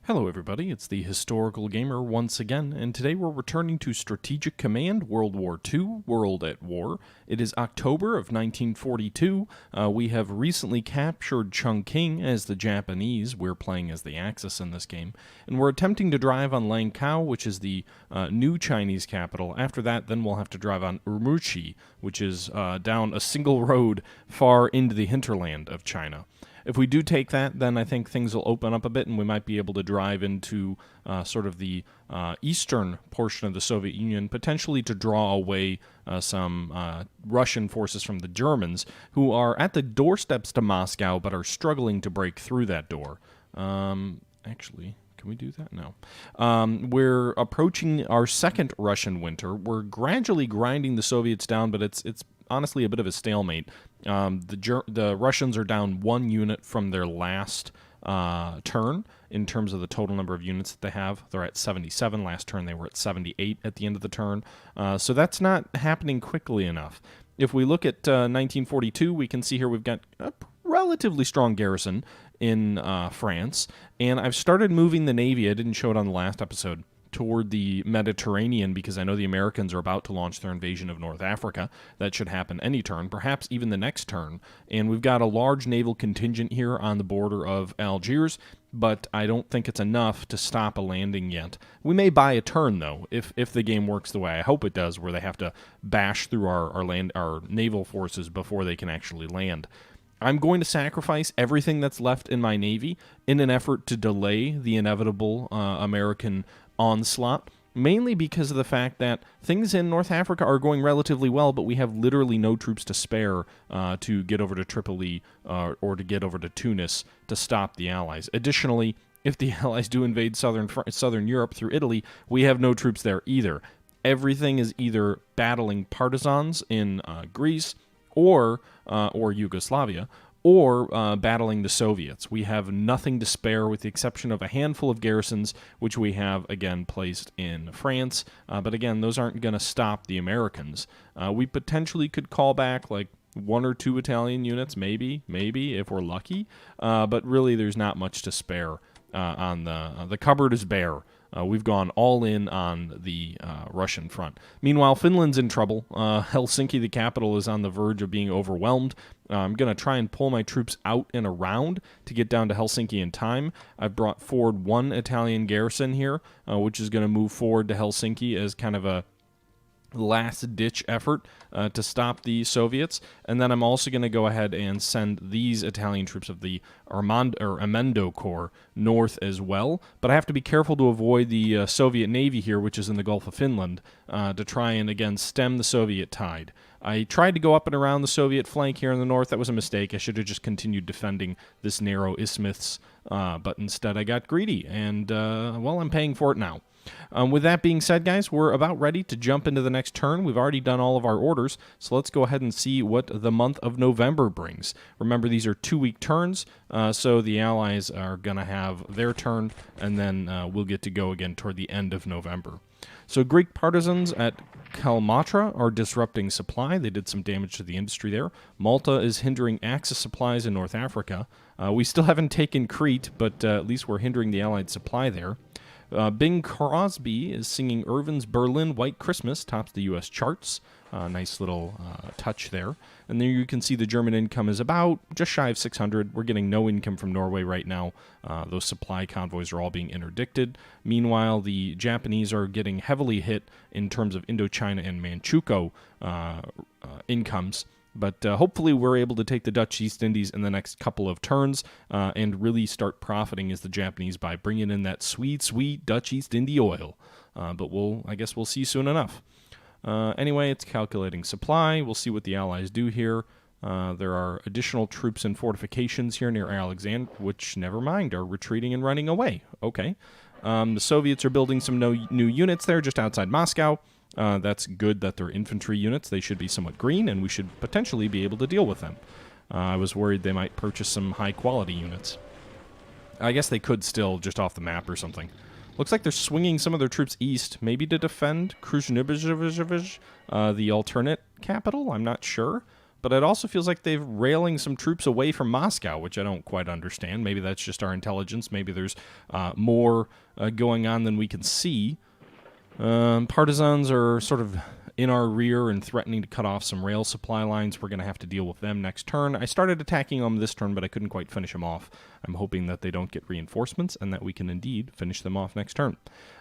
Hello everybody, it's the Historical Gamer once again, and today we're returning to Strategic Command World War II, World at War. It is October of 1942. We have recently captured Chongqing as the Japanese. We're playing as the Axis in this game. And we're attempting to drive on Langkao, which is the new Chinese capital. After that, then we'll have to drive on Urumqi, which is down a single road far into the hinterland of China. If we do take that, then I think things will open up a bit and we might be able to drive into sort of the eastern portion of the Soviet Union, potentially to draw away some Russian forces from the Germans, who are at the doorsteps to Moscow but are struggling to break through that door. Actually, can we do that? No. We're approaching our second Russian winter. We're gradually grinding the Soviets down, but it's honestly a bit of a stalemate. The Russians are down 1 unit from their last turn in terms of the total number of units that they have. They're at 77. Last turn they were at 78 at the end of the turn. So that's not happening quickly enough. If we look at 1942, we can see here we've got a relatively strong garrison in France. And I've started moving the Navy. I didn't show it on the last episode, toward the Mediterranean, because I know the Americans are about to launch their invasion of North Africa. That should happen any turn, perhaps even the next turn. And we've got a large naval contingent here on the border of Algiers, but I don't think it's enough to stop a landing yet. We may buy a turn, though, if the game works the way I hope it does, where they have to bash through our naval forces before they can actually land. I'm going to sacrifice everything that's left in my Navy in an effort to delay the inevitable American onslaught, mainly because of the fact that things in North Africa are going relatively well, but we have literally no troops to spare to get over to Tripoli or to get over to Tunis to stop the Allies. Additionally, if the Allies do invade southern Europe through Italy, we have no troops there either. Everything is either battling partisans in Greece or Yugoslavia, or battling the Soviets. We have nothing to spare with the exception of a handful of garrisons, which we have, again, placed in France. But again, those aren't going to stop the Americans. We potentially could call back like 1 or 2 Italian units, maybe, if we're lucky. But really, there's not much to spare on the cupboard is bare. We've gone all in on the Russian front. Meanwhile, Finland's in trouble. Helsinki, the capital, is on the verge of being overwhelmed. I'm going to try and pull my troops out and around to get down to Helsinki in time. I've brought forward 1 Italian garrison here, which is going to move forward to Helsinki as kind of a last-ditch effort to stop the Soviets. And then I'm also going to go ahead and send these Italian troops of the Amendo Corps north as well. But I have to be careful to avoid the Soviet Navy here, which is in the Gulf of Finland, to try and, again, stem the Soviet tide. I tried to go up and around the Soviet flank here in the north. That was a mistake. I should have just continued defending this narrow isthmus, but instead I got greedy, and, well, I'm paying for it now. With that being said, guys, we're about ready to jump into the next turn. We've already done all of our orders, so let's go ahead and see what the month of November brings. Remember, these are 2-week turns, so the Allies are going to have their turn, and then we'll get to go again toward the end of November. So Greek partisans at Kalmatra are disrupting supply. They did some damage to the industry there. Malta is hindering Axis supplies in North Africa. We still haven't taken Crete, but at least we're hindering the Allied supply there. Bing Crosby is singing Irvin's Berlin White Christmas, tops the U.S. charts. Nice little touch there. And there you can see the German income is about just shy of 600. We're getting no income from Norway right now. Those supply convoys are all being interdicted. Meanwhile, the Japanese are getting heavily hit in terms of Indochina and Manchukuo incomes. But hopefully we're able to take the Dutch East Indies in the next couple of turns and really start profiting as the Japanese by bringing in that sweet, sweet Dutch East India oil. But I guess we'll see soon enough. Anyway, it's calculating supply. We'll see what the Allies do here. There are additional troops and fortifications here near Alexandria, which, never mind, are retreating and running away. Okay. The Soviets are building some new units there just outside Moscow. That's good that they're infantry units. They should be somewhat green, and we should potentially be able to deal with them. I was worried they might purchase some high-quality units. I guess they could still, just off the map or something. Looks like they're swinging some of their troops east, maybe to defend Kruzhnibizhevizh, the alternate capital. I'm not sure. but it also feels like they're railing some troops away from Moscow, which I don't quite understand. Maybe that's just our intelligence. Maybe there's more going on than we can see. Partisans are sort of in our rear and threatening to cut off some rail supply lines. We're going to have to deal with them next turn. I started attacking them this turn, but I couldn't quite finish them off. I'm hoping that they don't get reinforcements and that we can indeed finish them off next turn.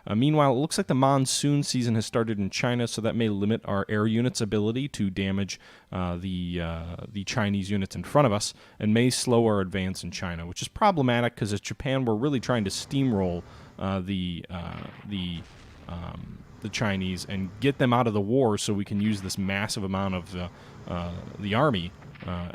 Meanwhile, it looks like the monsoon season has started in China, so that may limit our air units' ability to damage the Chinese units in front of us and may slow our advance in China, which is problematic because as Japan, we're really trying to steamroll the Chinese and get them out of the war so we can use this massive amount of the army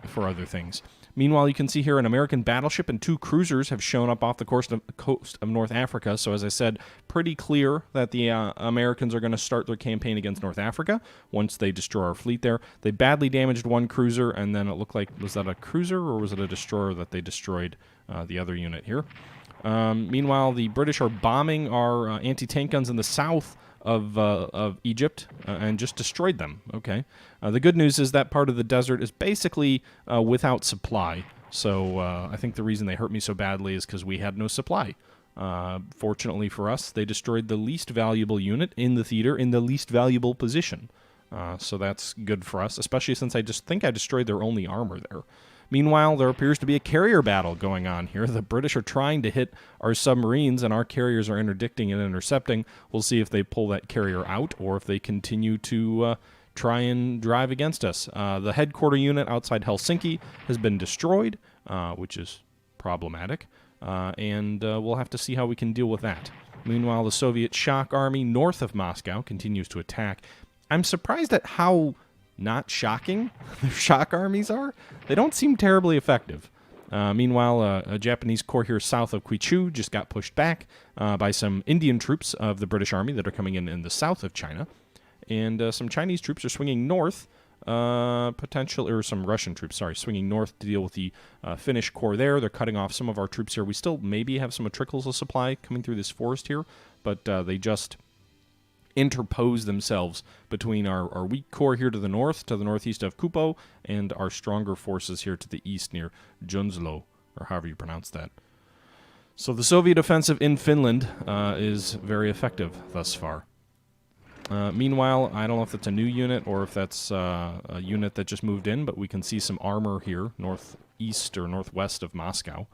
for other things. Meanwhile, you can see here an American battleship and 2 cruisers have shown up off the coast of North Africa. So as I said, pretty clear that the Americans are going to start their campaign against North Africa once they destroy our fleet there. They badly damaged 1 cruiser, and then it looked like, was that a cruiser or was it a destroyer that they destroyed the other unit here? Meanwhile, the British are bombing our anti-tank guns in the south of Egypt and just destroyed them. Okay. The good news is that part of the desert is basically without supply. So I think the reason they hurt me so badly is because we had no supply. Fortunately for us, they destroyed the least valuable unit in the theater in the least valuable position. So that's good for us, especially since I just think I destroyed their only armor there. Meanwhile, there appears to be a carrier battle going on here. The British are trying to hit our submarines, and our carriers are interdicting and intercepting. We'll see if they pull that carrier out or if they continue to try and drive against us. The headquarter unit outside Helsinki has been destroyed, which is problematic, and we'll have to see how we can deal with that. Meanwhile, the Soviet shock army north of Moscow continues to attack. I'm surprised at how not shocking their shock armies are. They don't seem terribly effective. Meanwhile, a Japanese corps here south of Guizhou just got pushed back by some Indian troops of the British Army that are coming in the south of China. And some Chinese troops are swinging north, or some Russian troops, swinging north to deal with the Finnish corps there. They're cutting off some of our troops here. We still maybe have some trickles of supply coming through this forest here, but they just interpose themselves between our weak corps here to the northeast of Kupo, and our stronger forces here to the east near Junslo, or however you pronounce that. So the Soviet offensive in Finland is very effective thus far. Meanwhile, I don't know if that's a new unit or if that's a unit that just moved in, but we can see some armor here northeast or northwest of Moscow.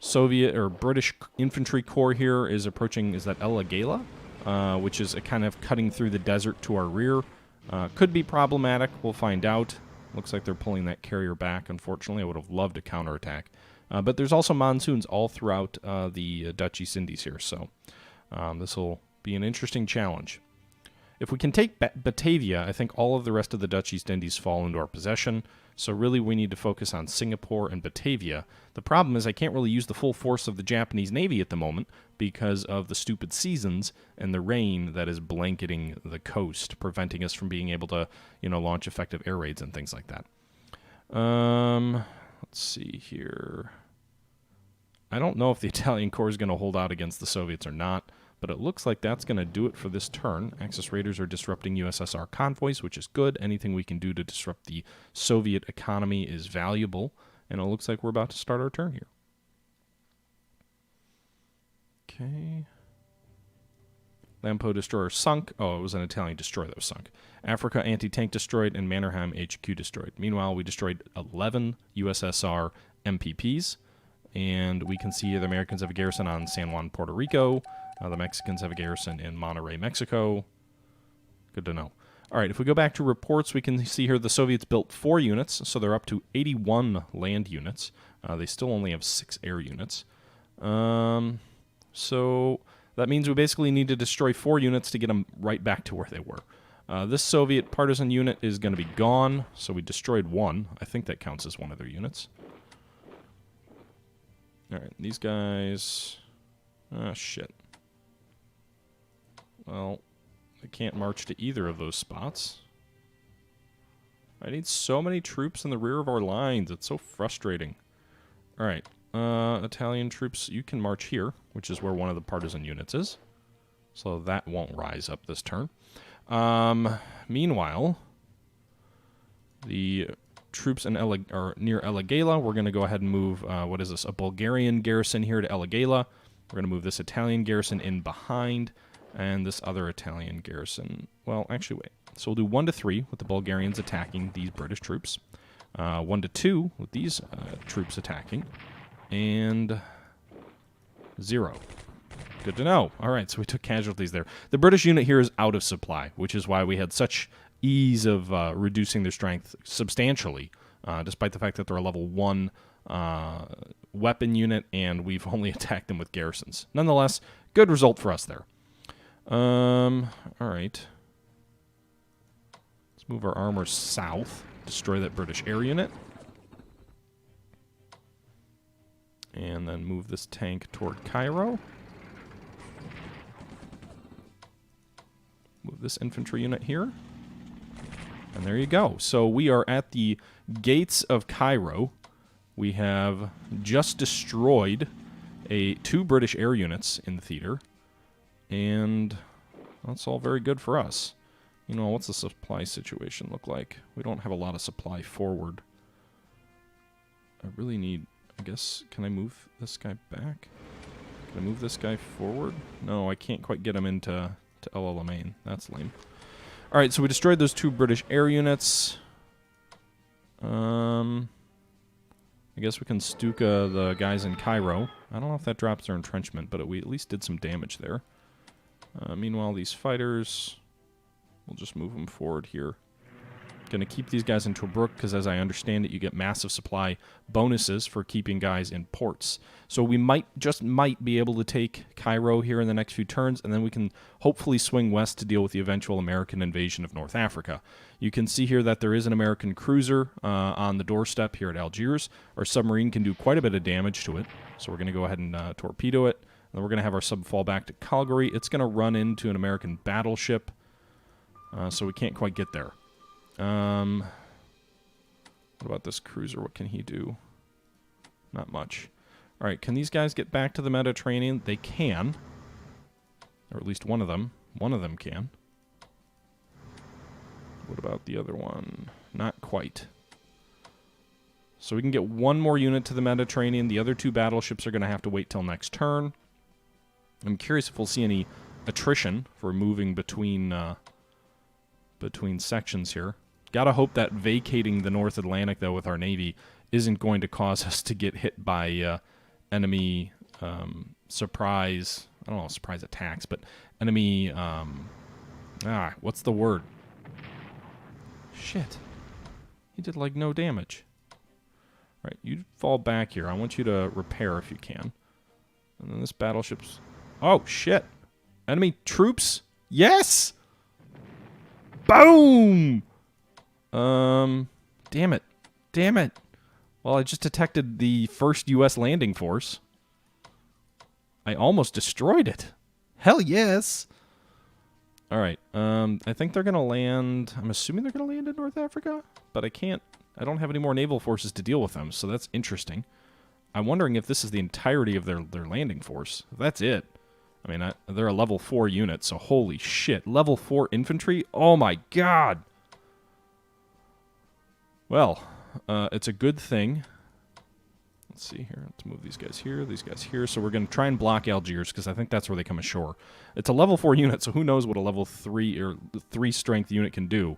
Soviet or British infantry corps here is approaching, is that El Agela? Which is a kind of cutting through the desert to our rear. Could be problematic. We'll find out. Looks like they're pulling that carrier back, unfortunately. I would have loved a counterattack. But there's also monsoons all throughout the Dutch East Indies here, so this will be an interesting challenge. If we can take Batavia, I think all of the rest of the Dutch East Indies fall into our possession, so really we need to focus on Singapore and Batavia. The problem is I can't really use the full force of the Japanese Navy at the moment because of the stupid seasons and the rain that is blanketing the coast, preventing us from being able to, launch effective air raids and things like that. Let's see here. I don't know if the Italian Corps is going to hold out against the Soviets or not, but it looks like that's going to do it for this turn. Axis raiders are disrupting USSR convoys, which is good. Anything we can do to disrupt the Soviet economy is valuable, and it looks like we're about to start our turn here. Okay. Lampo destroyer sunk. Oh, it was an Italian destroyer that was sunk. Africa anti-tank destroyed, and Mannerheim HQ destroyed. Meanwhile, we destroyed 11 USSR MPPs, and we can see the Americans have a garrison on San Juan, Puerto Rico. The Mexicans have a garrison in Monterrey, Mexico. Good to know. All right, if we go back to reports, we can see here the Soviets built 4 units, so they're up to 81 land units. They still only have 6 air units. So that means we basically need to destroy 4 units to get them right back to where they were. This Soviet partisan unit is going to be gone, so we destroyed 1. I think that counts as one of their units. All right, these guys... Ah, shit. Well, I can't march to either of those spots. I need so many troops in the rear of our lines. It's so frustrating. All right, Italian troops, you can march here, which is where one of the partisan units is. So that won't rise up this turn. Meanwhile, the troops in near Elagela. We're going to go ahead and move, what is this, a Bulgarian garrison here to Elagela. We're going to move this Italian garrison in behind, and this other Italian garrison. Well, actually, wait. So we'll do 1 to 3 with the Bulgarians attacking these British troops. 1 to 2 with these troops attacking. And 0. Good to know. All right, so we took casualties there. The British unit here is out of supply, which is why we had such ease of reducing their strength substantially, despite the fact that they're a level 1 weapon unit, and we've only attacked them with garrisons. Nonetheless, good result for us there. All right. Let's move our armor south, destroy that British air unit, and then move this tank toward Cairo. Move this infantry unit here. And there you go. So we are at the gates of Cairo. We have just destroyed 2 British air units in the theater. And that's all very good for us. You know, what's the supply situation look like? We don't have a lot of supply forward. I really need, I guess, can I move this guy back? Can I move this guy forward? No, I can't quite get him into El Alamein. That's lame. All right, so we destroyed those 2 British air units. I guess we can Stuka the guys in Cairo. I don't know if that drops their entrenchment, but we at least did some damage there. Meanwhile, these fighters, we'll just move them forward here. Going to keep these guys in Tobruk because, as I understand it, you get massive supply bonuses for keeping guys in ports. So we might be able to take Cairo here in the next few turns, and then we can hopefully swing west to deal with the eventual American invasion of North Africa. You can see here that there is an American cruiser on the doorstep here at Algiers. Our submarine can do quite a bit of damage to it, so we're going to go ahead and torpedo it. And then we're going to have our sub fall back to Calgary. It's going to run into an American battleship, so we can't quite get there. What about this cruiser? What can he do? Not much. All right, can these guys get back to the Mediterranean? They can. Or at least one of them. One of them can. What about the other one? Not quite. So we can get one more unit to the Mediterranean. The other 2 battleships are going to have to wait till next turn. I'm curious if we'll see any attrition for moving between sections here. Gotta hope that vacating the North Atlantic, though, with our Navy isn't going to cause us to get hit by enemy surprise... I don't know, surprise attacks, but enemy... what's the word? Shit. He did, like, no damage. All right, you fall back here. I want you to repair if you can. And then this battleship's... Oh, shit. Enemy troops? Yes! Boom! Damn it. Damn it. Well, I just detected the first U.S. landing force. I almost destroyed it. Hell yes! Alright, I think they're gonna land... I'm assuming they're gonna land in North Africa? But I don't have any more naval forces to deal with them, so that's interesting. I'm wondering if this is the entirety of their landing force. That's it. I mean, they're a level 4 unit, so holy shit. Level 4 infantry? Oh my god! Well, it's a good thing. Let's see here. Let's move these guys here. So we're going to try and block Algiers, because I think that's where they come ashore. It's a level 4 unit, so who knows what a level 3 or 3 strength unit can do.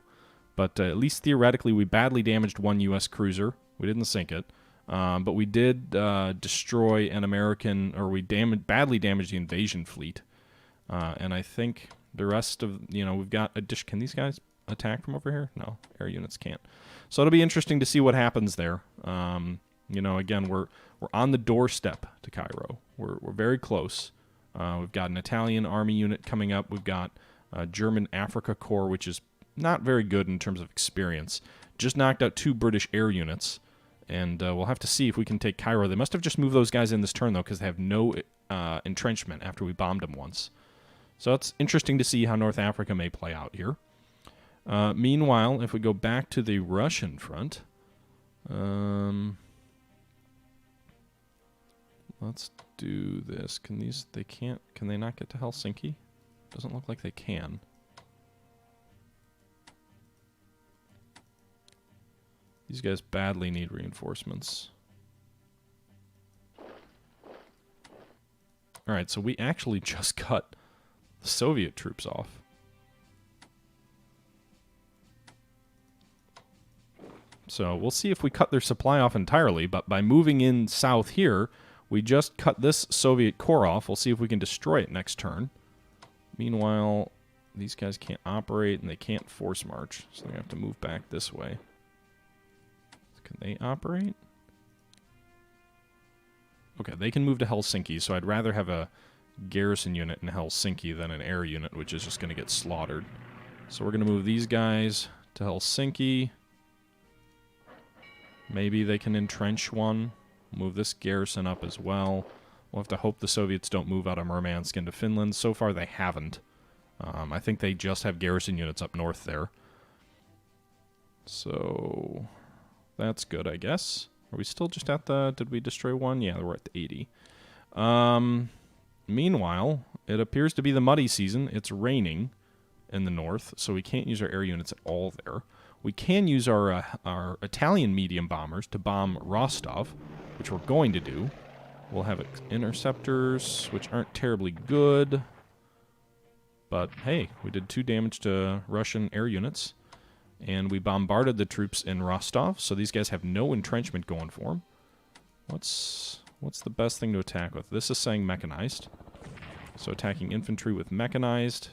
But at least theoretically, we badly damaged 1 U.S. cruiser. We didn't sink it. But we did destroy an American, or we badly damaged the invasion fleet. And I think the rest of, we've got can these guys attack from over here? No, air units can't. So it'll be interesting to see what happens there. Again, we're on the doorstep to Cairo. We're very close. We've got an Italian army unit coming up. We've got a German Africa Corps, which is not very good in terms of experience. Just knocked out 2 British air units. And we'll have to see if we can take Cairo. They must have just moved those guys in this turn, though, because they have no entrenchment after we bombed them once. So it's interesting to see how North Africa may play out here. Meanwhile, if we go back to the Russian front, let's do this. Can they not get to Helsinki? Doesn't look like they can. These guys badly need reinforcements. Alright, so we actually just cut the Soviet troops off. So we'll see if we cut their supply off entirely, but by moving in south here, we just cut this Soviet corps off. We'll see if we can destroy it next turn. Meanwhile, these guys can't operate and they can't force march, so they have to move back this way. Can they operate? Okay, they can move to Helsinki, so I'd rather have a garrison unit in Helsinki than an air unit, which is just going to get slaughtered. So we're going to move these guys to Helsinki. Maybe they can entrench one. Move this garrison up as well. We'll have to hope the Soviets don't move out of Murmansk into Finland. So far, they haven't. I think they just have garrison units up north there. So that's good, I guess. Are we still just at the... Did we destroy one? Yeah, we're at the 80. Meanwhile, it appears to be the muddy season. It's raining in the north, so we can't use our air units at all there. We can use our Italian medium bombers to bomb Rostov, which we're going to do. We'll have interceptors, which aren't terribly good. But, hey, we did 2 damage to Russian air units. And we bombarded the troops in Rostov, so these guys have no entrenchment going for them. What's the best thing to attack with? This is saying mechanized. So attacking infantry with mechanized.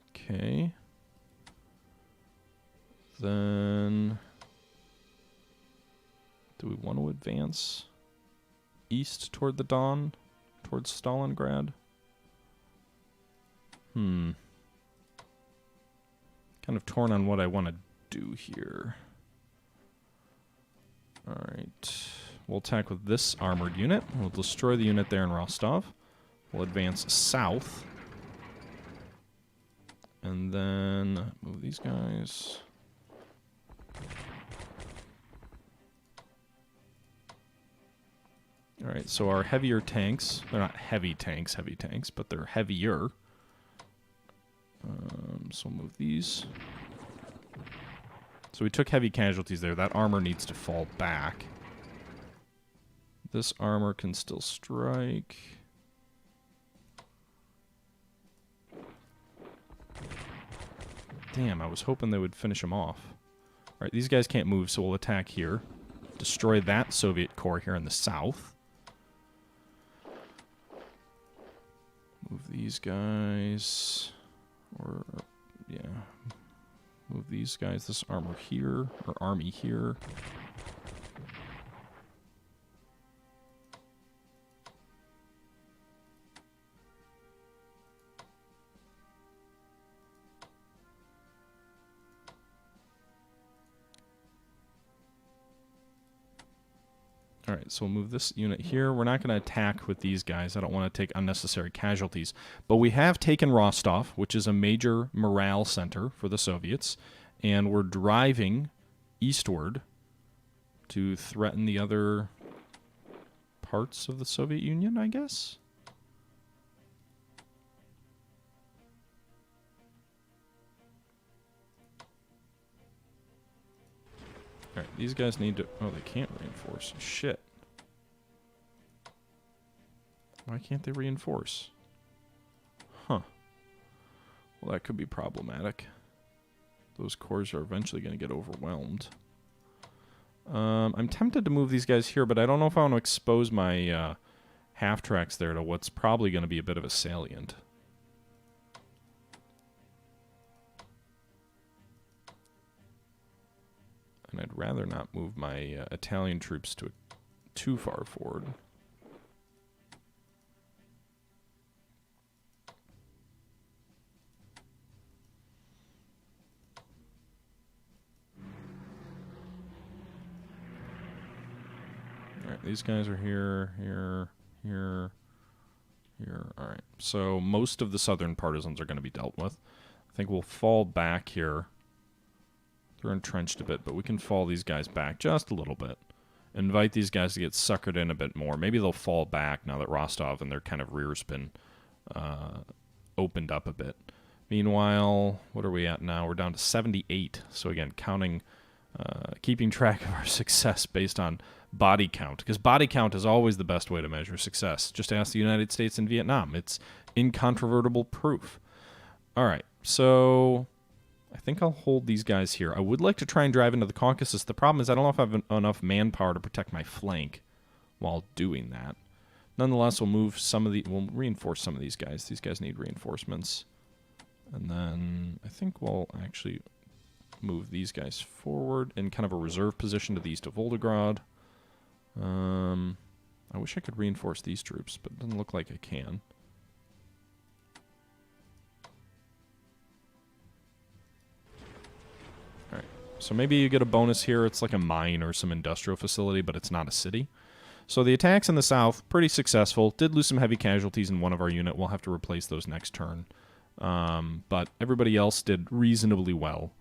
Okay. Then, do we want to advance east toward the Don, towards Stalingrad? Kind of torn on what I want to do here. Alright, we'll attack with this armored unit. We'll destroy the unit there in Rostov. We'll advance south. And then move these guys. Alright, so our heavier tanks, they're not heavy tanks, but they're heavier. So we'll move these. So we took heavy casualties there. That armor needs to fall back. This armor can still strike. Damn, I was hoping they would finish them off. Alright, these guys can't move, so we'll attack here. Destroy that Soviet corps here in the south. Move these guys. Or, yeah. Move these guys, this armor here, or army here. Alright, so we'll move this unit here. We're not going to attack with these guys. I don't want to take unnecessary casualties. But we have taken Rostov, which is a major morale center for the Soviets. And we're driving eastward to threaten the other parts of the Soviet Union, I guess? Alright, these guys need to... Oh, they can't reinforce. Shit. Why can't they reinforce? Huh. Well, that could be problematic. Those corps are eventually going to get overwhelmed. I'm tempted to move these guys here, but I don't know if I want to expose my half-tracks there to what's probably going to be a bit of a salient. And I'd rather not move my Italian troops to too far forward. Alright, these guys are here, here, here, here. Alright, so most of the southern partisans are going to be dealt with. I think we'll fall back here. They're entrenched a bit, but we can fall these guys back just a little bit. Invite these guys to get suckered in a bit more. Maybe they'll fall back now that Rostov and their kind of rear's been opened up a bit. Meanwhile, what are we at now? We're down to 78. So again, keeping track of our success based on body count, because body count is always the best way to measure success. Just ask the United States and Vietnam. It's incontrovertible proof. All right, so I think I'll hold these guys here. I would like to try and drive into the Caucasus. The problem is I don't know if I have enough manpower to protect my flank while doing that. Nonetheless, we'll reinforce some of these guys. These guys need reinforcements. And then I think we'll actually move these guys forward in kind of a reserve position to the east of Volgograd. I wish I could reinforce these troops, but it doesn't look like I can. Alright, so maybe you get a bonus here. It's like a mine or some industrial facility, but it's not a city. So the attacks in the south, pretty successful. Did lose some heavy casualties in one of our unit. We'll have to replace those next turn. But everybody else did reasonably well.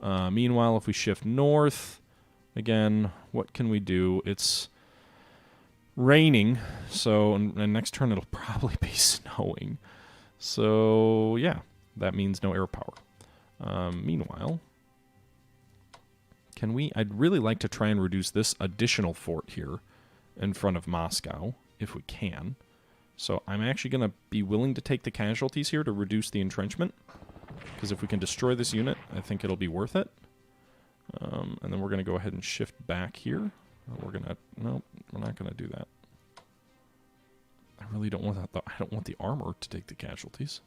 Meanwhile, if we shift north, again, what can we do? It's raining, so and next turn it'll probably be snowing. So, yeah, that means no air power. Meanwhile, I'd really like to try and reduce this additional fort here in front of Moscow, if we can. So I'm actually going to be willing to take the casualties here to reduce the entrenchment. Because if we can destroy this unit, I think it'll be worth it. And then we're going to go ahead and shift back here. No, we're not going to do that. I really don't want that. I don't want the armor to take the casualties.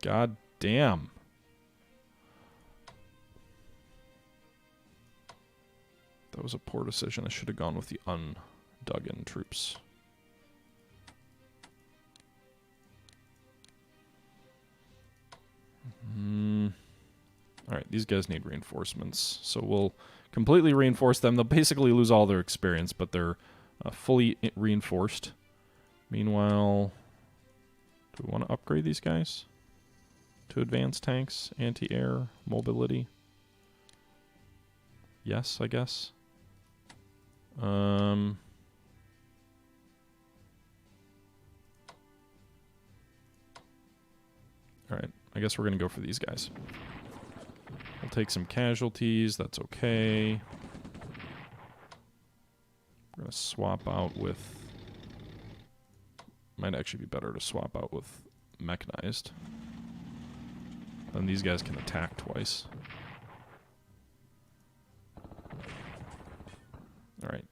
God damn. That was a poor decision. I should have gone with the undug-in troops. Alright, these guys need reinforcements. So we'll completely reinforce them. They'll basically lose all their experience, but they're fully reinforced. Meanwhile, do we want to upgrade these guys to advanced tanks, anti-air, mobility? Yes, I guess. Alright, I guess we're going to go for these guys. We'll take some casualties, that's okay. We're going to swap out with... Might actually be better to swap out with mechanized. Then these guys can attack twice. Alright.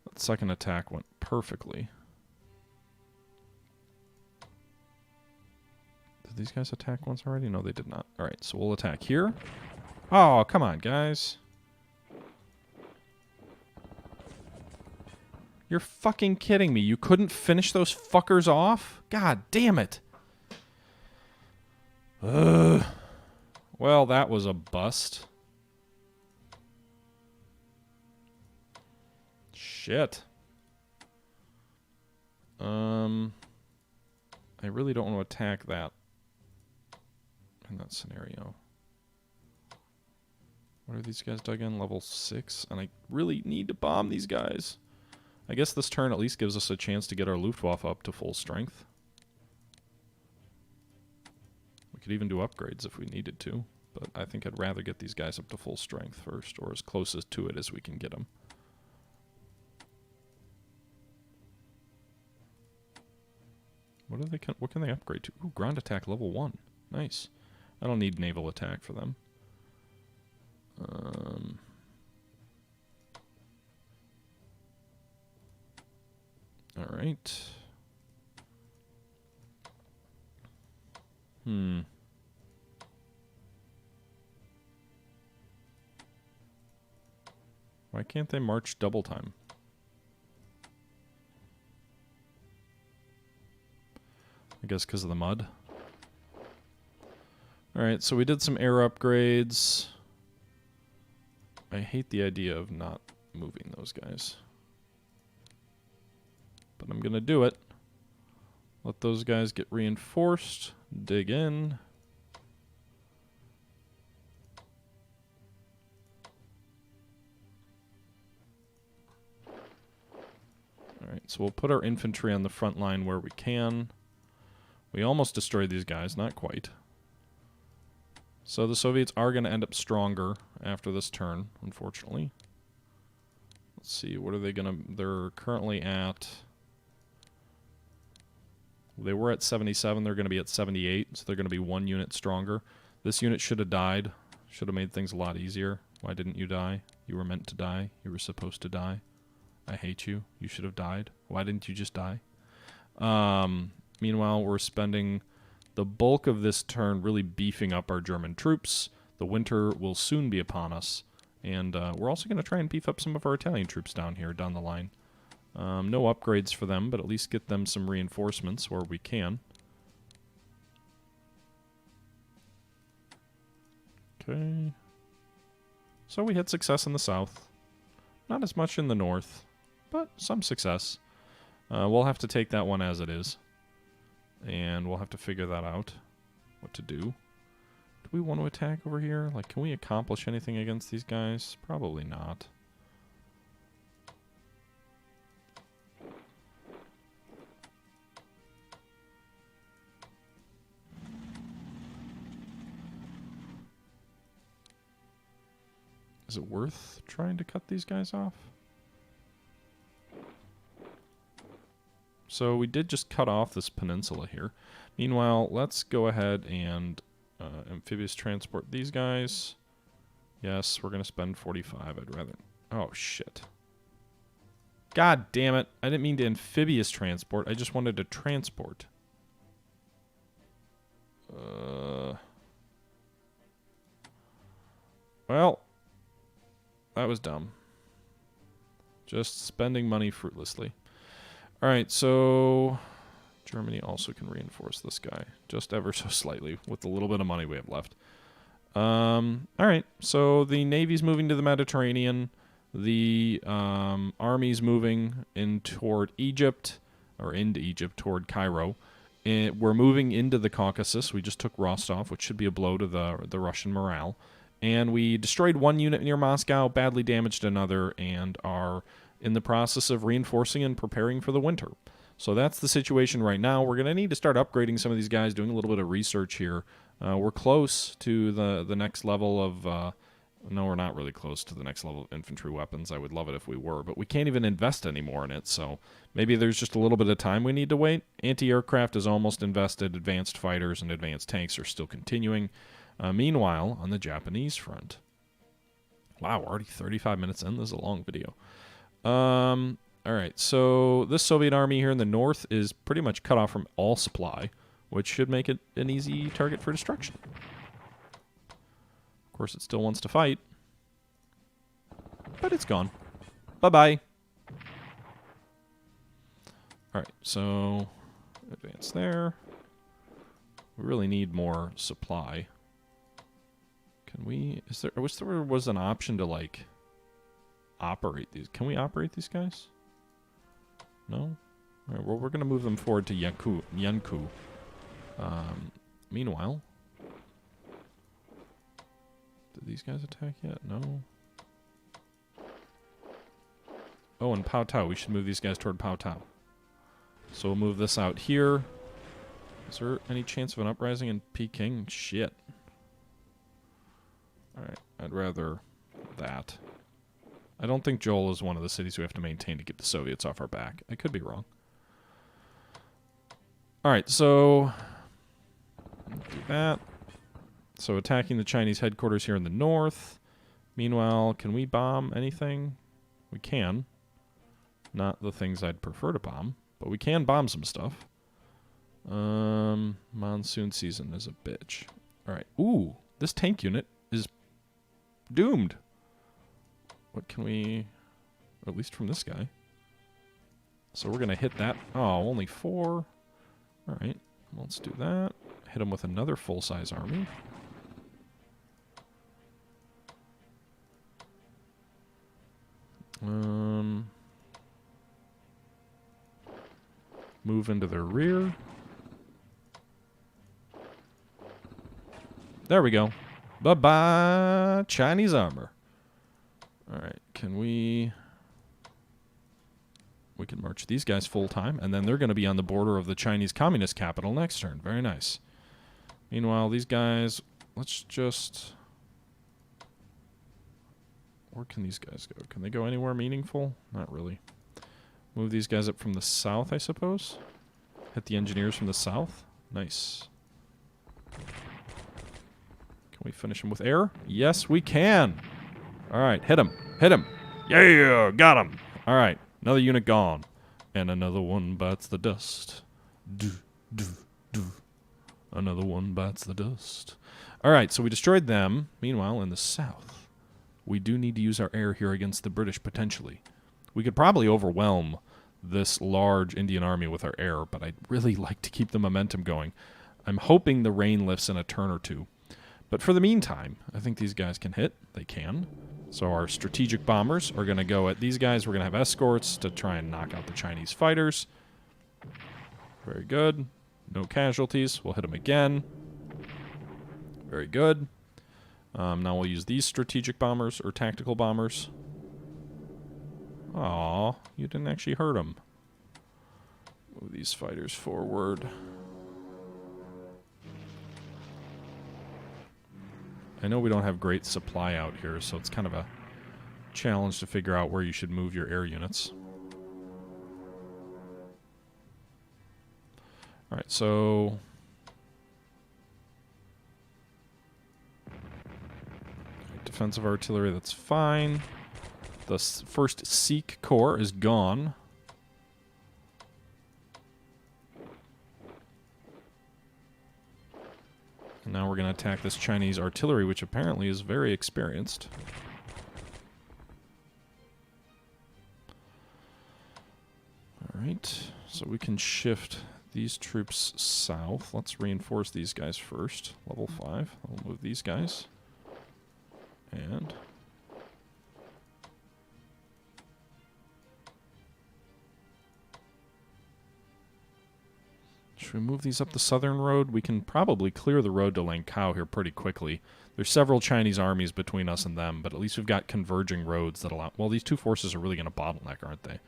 That second attack went perfectly. Did these guys attack once already? No, they did not. Alright, so we'll attack here. Oh, come on, guys. You're fucking kidding me. You couldn't finish those fuckers off? God damn it. Ugh. Well, that was a bust. Shit. I really don't want to attack that in that scenario. What are these guys dug in? Level 6? And I really need to bomb these guys. I guess this turn at least gives us a chance to get our Luftwaffe up to full strength. We could even do upgrades if we needed to, but I think I'd rather get these guys up to full strength first, or as close as to it as we can get them. What can they upgrade to? Ooh, ground attack level 1. Nice. I don't need naval attack for them. Alright. Why can't they march double time? I guess because of the mud. Alright, so we did some air upgrades. I hate the idea of not moving those guys. But I'm going to do it. Let those guys get reinforced. Dig in. Alright, so we'll put our infantry on the front line where we can. We almost destroyed these guys, not quite. So the Soviets are going to end up stronger after this turn, unfortunately. Let's see, what are they going to... They're currently at... They were at 77, they're going to be at 78, so they're going to be 1 unit stronger. This unit should have died. Should have made things a lot easier. Why didn't you die? You were meant to die. You were supposed to die. I hate you. You should have died. Why didn't you just die? Meanwhile, we're spending the bulk of this turn really beefing up our German troops. The winter will soon be upon us. And we're also going to try and beef up some of our Italian troops down here, down the line. No upgrades for them, but at least get them some reinforcements where we can. Okay. So we had success in the south. Not as much in the north, but some success. We'll have to take that one as it is. And we'll have to figure that out, what to do. Do we want to attack over here? Like, can we accomplish anything against these guys? Probably not. Is it worth trying to cut these guys off? So we did just cut off this peninsula here. Meanwhile, let's go ahead and amphibious transport these guys. Yes, we're going to spend 45. I'd rather... Oh, shit. God damn it. I didn't mean to amphibious transport. I just wanted to transport. Well... That was dumb. Just spending money fruitlessly. Alright, so... Germany also can reinforce this guy. Just ever so slightly, with the little bit of money we have left. Alright, so the Navy's moving to the Mediterranean. The Army's moving in toward Egypt, or into Egypt, toward Cairo. And we're moving into the Caucasus. We just took Rostov, which should be a blow to the Russian morale. And we destroyed 1 unit near Moscow, badly damaged another, and are in the process of reinforcing and preparing for the winter. So that's the situation right now. We're going to need to start upgrading some of these guys, doing a little bit of research here. We're close to the next level of... no, we're not really close to the next level of infantry weapons. I would love it if we were, but we can't even invest anymore in it, so maybe there's just a little bit of time we need to wait. Anti-aircraft is almost invested. Advanced fighters and advanced tanks are still continuing. Meanwhile, on the Japanese front... Wow, we're already 35 minutes in. This is a long video. Alright, so this Soviet army here in the north is pretty much cut off from all supply, which should make it an easy target for destruction. Of course, it still wants to fight. But it's gone. Bye-bye. Alright, so... advance there. We really need more supply. Can we... Is there... I wish there was an option to, like... operate these. Can we operate these guys? No? Alright, well, we're going to move them forward to Yanku. Meanwhile... Did these guys attack yet? No. Oh, and Pao Tao. We should move these guys toward Pao Tao. So we'll move this out here. Is there any chance of an uprising in Peking? Shit. Alright, I'd rather that. I don't think Joel is one of the cities we have to maintain to get the Soviets off our back. I could be wrong. Alright, so... do that. So attacking the Chinese headquarters here in the north. Meanwhile, can we bomb anything? We can. Not the things I'd prefer to bomb, but we can bomb some stuff. Monsoon season is a bitch. Alright. Ooh, this tank unit is doomed. What can we... at least from this guy. So we're going to hit that. Oh, only 4. Alright, let's do that. Hit him with another full-size army. Move into their rear. There we go. Bye-bye, Chinese armor. Alright, can we... we can march these guys full time, and then they're going to be on the border of the Chinese Communist capital next turn. Very nice. Meanwhile, these guys, let's just... Where can these guys go? Can they go anywhere meaningful? Not really. Move these guys up from the south, I suppose. Hit the engineers from the south. Nice. Can we finish them with air? Yes, we can. All right, hit him. Hit him. Yeah, got him. All right, another unit gone. And another one bites the dust. Do, do, do. Another one bites the dust. All right, so we destroyed them. Meanwhile, in the south, we do need to use our air here against the British, potentially. We could probably overwhelm this large Indian army with our air, but I'd really like to keep the momentum going. I'm hoping the rain lifts in a turn or two. But for the meantime, I think these guys can hit. They can. So our strategic bombers are going to go at these guys. We're going to have escorts to try and knock out the Chinese fighters. Very good. No casualties. We'll hit them again. Very good. Now we'll use these strategic bombers or tactical bombers. Aw, you didn't actually hurt them. Move these fighters forward. I know we don't have great supply out here, so it's kind of a challenge to figure out where you should move your air units. Alright, so... defensive artillery, that's fine. The first Sikh Corps is gone. And now we're going to attack this Chinese artillery, which apparently is very experienced. Alright, so we can shift these troops south. Let's reinforce these guys first. Level 5. I'll move these guys. And... should we move these up the southern road? We can probably clear the road to Langkao here pretty quickly. There's several Chinese armies between us and them, but at least we've got converging roads that allow... well, these two forces are really going to bottleneck, aren't they?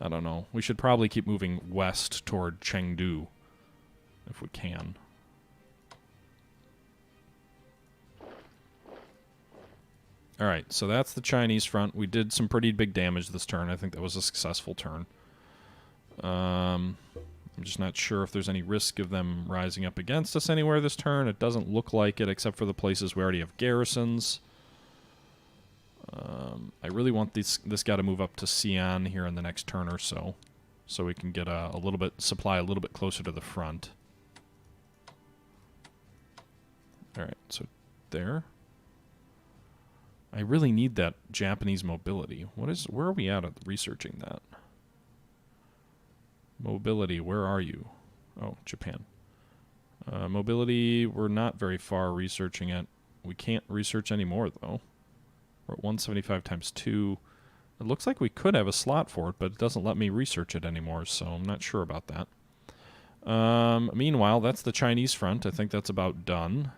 I don't know. We should probably keep moving west toward Chengdu, if we can. Alright, so that's the Chinese front. We did some pretty big damage this turn. I think that was a successful turn. I'm just not sure if there's any risk of them rising up against us anywhere this turn. It doesn't look like it, except for the places we already have garrisons. I really want this guy to move up to Xi'an here in the next turn or so we can get a little bit supply a little bit closer to the front. Alright, so there. I really need that Japanese mobility. Where are we at researching that? Mobility, where are you? Oh, Japan. Mobility, we're not very far researching it. We can't research anymore, though. We're at 175 times 2. It looks like we could have a slot for it, but it doesn't let me research it anymore, so I'm not sure about that. Meanwhile, that's the Chinese front. I think that's about done.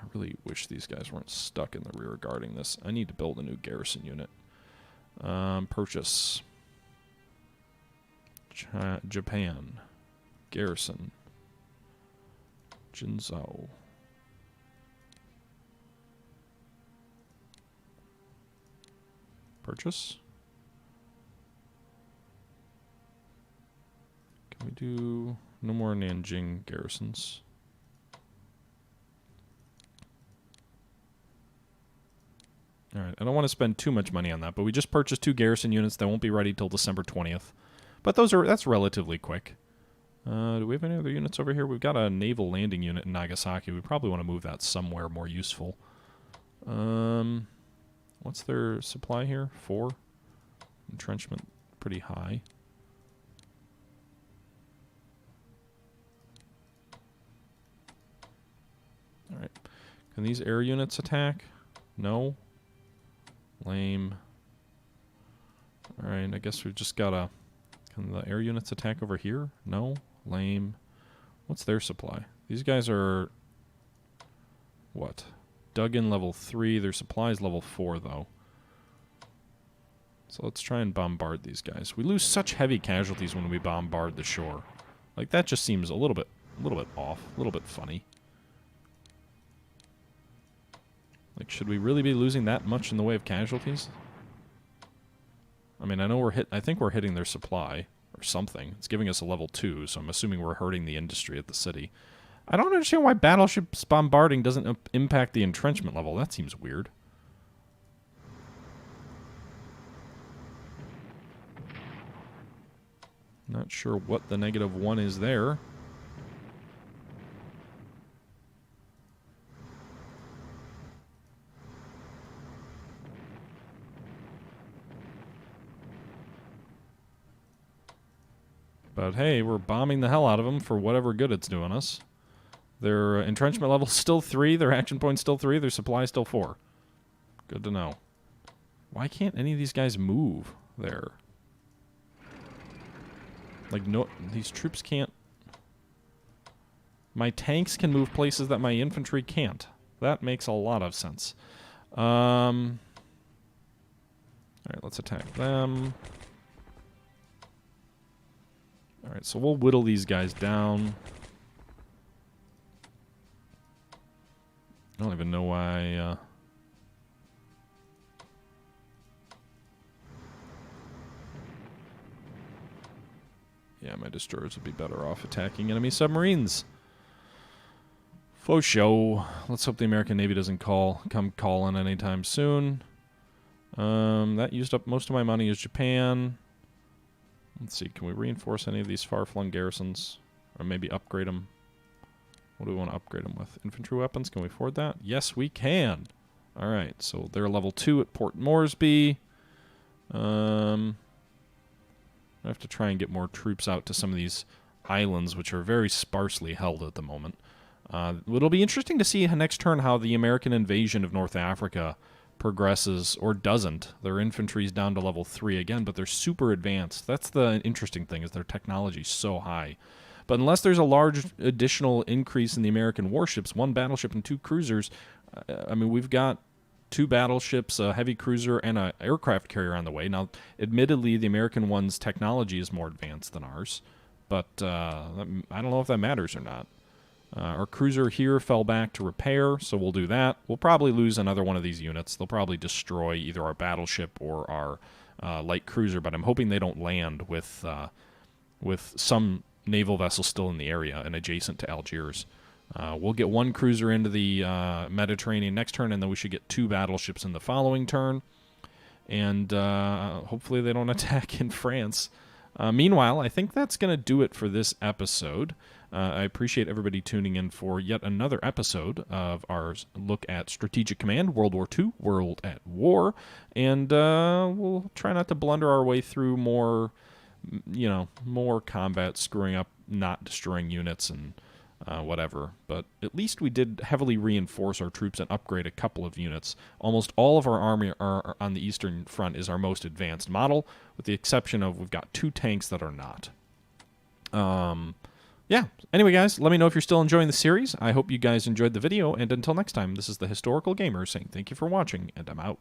I really wish these guys weren't stuck in the rear guarding this. I need to build a new garrison unit. Purchase. Japan. Garrison. Jinzhou. Purchase. Can we do no more Nanjing garrisons? Alright, I don't want to spend too much money on that, but we just purchased 2 garrison units that won't be ready till December 20th. But that's relatively quick. Do we have any other units over here? We've got a naval landing unit in Nagasaki. We probably want to move that somewhere more useful. What's their supply here? 4. Entrenchment pretty high. Alright. Can these air units attack? No. Lame. Alright, I guess we've just got to... Can the air units attack over here? No. Lame. What's their supply? These guys are... what? Dug in level 3. Their supply is level 4, though. So let's try and bombard these guys. We lose such heavy casualties when we bombard the shore. Like, that just seems a little bit off, a little bit funny. Like, should we really be losing that much in the way of casualties? I mean, I know I think we're hitting their supply or something. It's giving us a level 2, so I'm assuming we're hurting the industry at the city. I don't understand why battleships bombarding doesn't impact the entrenchment level. That seems weird. Not sure what the -1 is there. But hey, we're bombing the hell out of them for whatever good it's doing us. Their entrenchment level's still 3, their action point's still 3, their supply's still 4. Good to know. Why can't any of these guys move there? Like, no, these troops can't... My tanks can move places that my infantry can't. That makes a lot of sense. Alright, let's attack them. Alright, so we'll whittle these guys down. I don't even know why... Yeah, my destroyers would be better off attacking enemy submarines. Faux show. Let's hope the American Navy doesn't come calling anytime soon. That used up most of my money as Japan. Let's see, can we reinforce any of these far-flung garrisons? Or maybe upgrade them? What do we want to upgrade them with? Infantry weapons, can we afford that? Yes, we can! Alright, so they're level 2 at Port Moresby. I have to try and get more troops out to some of these islands, which are very sparsely held at the moment. It'll be interesting to see next turn how the American invasion of North Africa progresses, or doesn't. Their infantry's down to level 3 again, but they're super advanced. That's the interesting thing, is their technology's so high. But unless there's a large additional increase in the American warships, 1 battleship and 2 cruisers, I mean, we've got 2 battleships, a heavy cruiser, and an aircraft carrier on the way. Now, admittedly, the American one's technology is more advanced than ours, but I don't know if that matters or not. Our cruiser here fell back to repair, so we'll do that. We'll probably lose another one of these units. They'll probably destroy either our battleship or our light cruiser, but I'm hoping they don't land with some naval vessel still in the area and adjacent to Algiers. We'll get 1 cruiser into the Mediterranean next turn, and then we should get 2 battleships in the following turn. And hopefully they don't attack in France. Meanwhile, I think that's going to do it for this episode. I appreciate everybody tuning in for yet another episode of our look at Strategic Command, World War II, World at War. And we'll try not to blunder our way through more combat, screwing up, not destroying units, and whatever. But at least we did heavily reinforce our troops and upgrade a couple of units. Almost all of our army on the Eastern Front is our most advanced model, with the exception of we've got 2 tanks that are not. Yeah. Anyway, guys, let me know if you're still enjoying the series. I hope you guys enjoyed the video, and until next time, this is the Historical Gamer saying thank you for watching, and I'm out.